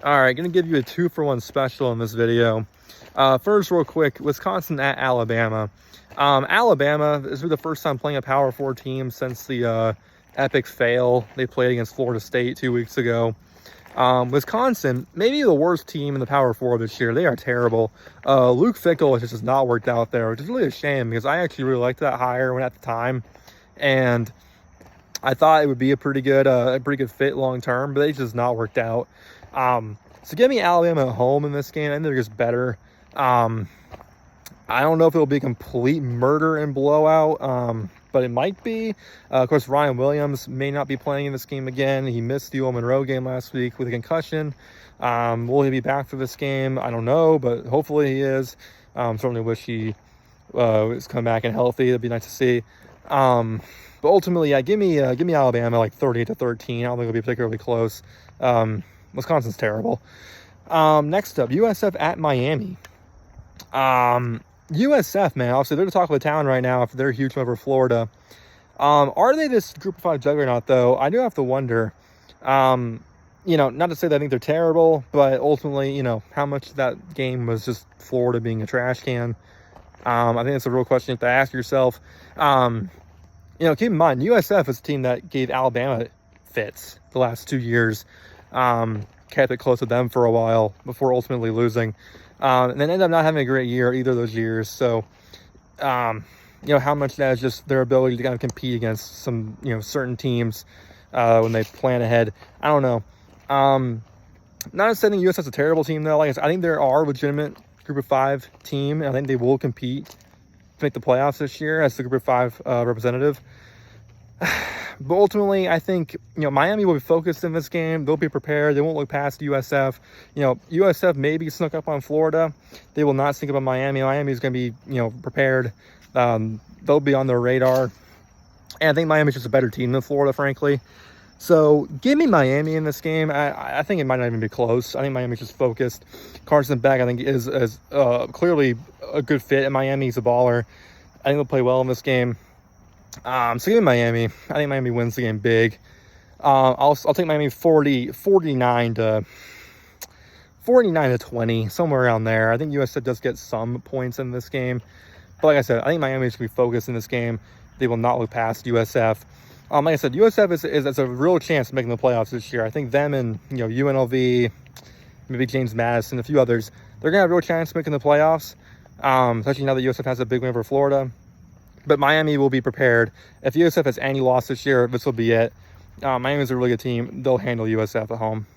All right, gonna give you a 2-for-1 special in this video. First, real quick, Wisconsin at Alabama. Alabama, this was the first time playing a Power 4 team since the epic fail they played against Florida State 2 weeks ago. Wisconsin, maybe the worst team in the Power 4 this year. They are terrible. Luke Fickell has just not worked out there, which is really a shame because I actually really liked that hire at the time, and I thought it would be a pretty good fit long term, but they just not worked out. So give me Alabama at home in this game. I think they're just better. I don't know if it'll be a complete murder and blowout, but it might be. Of course, Ryan Williams may not be playing in this game again. He missed the Ole Monroe game last week with a concussion. Will he be back for this game? I don't know, but hopefully he is. Certainly wish he was come back and healthy. That'd be nice to see. But ultimately, yeah, give me Alabama like 38-13. I don't think it'll be particularly close. Wisconsin's terrible. Next up, USF at Miami. USF, man, obviously they're the talk of the town right now after their huge win over Florida. Are they this Group of 5 juggernaut, though? I do have to wonder. Not to say that I think they're terrible, but ultimately, how much of that game was just Florida being a trash can. I think that's a real question you have to ask yourself. Keep in mind, USF is a team that gave Alabama fits the last 2 years. Kept it close with them for a while before ultimately losing. And then ended up not having a great year either of those years. So, how much that is just their ability to kind of compete against some, certain teams when they plan ahead. I don't know. Not saying USF is a terrible team, though. Like I said, I think there are a legitimate Group of 5 team, and I think they will compete to make the playoffs this year as the Group of 5 representative. But ultimately, I think, Miami will be focused in this game. They'll be prepared. They won't look past USF. USF maybe snuck up on Florida. They will not sneak up on Miami. Miami is going to be, prepared. They'll be on their radar. And I think Miami's just a better team than Florida, frankly. So give me Miami in this game. I think it might not even be close. I think Miami's just focused. Carson Beck, I think, is clearly a good fit. And Miami's a baller. I think they'll play well in this game. So give me Miami. I think Miami wins the game big. I'll take Miami 49 to 20, somewhere around there. I think USF does get some points in this game. But like I said, I think Miami should be focused in this game. They will not look past USF. Like I said, USF is a real chance of making the playoffs this year. I think them and, UNLV, maybe James Madison, a few others, they're going to have a real chance of making the playoffs, especially now that USF has a big win over Florida. But Miami will be prepared. If USF has any loss this year, this will be it. Miami's a really good team. They'll handle USF at home.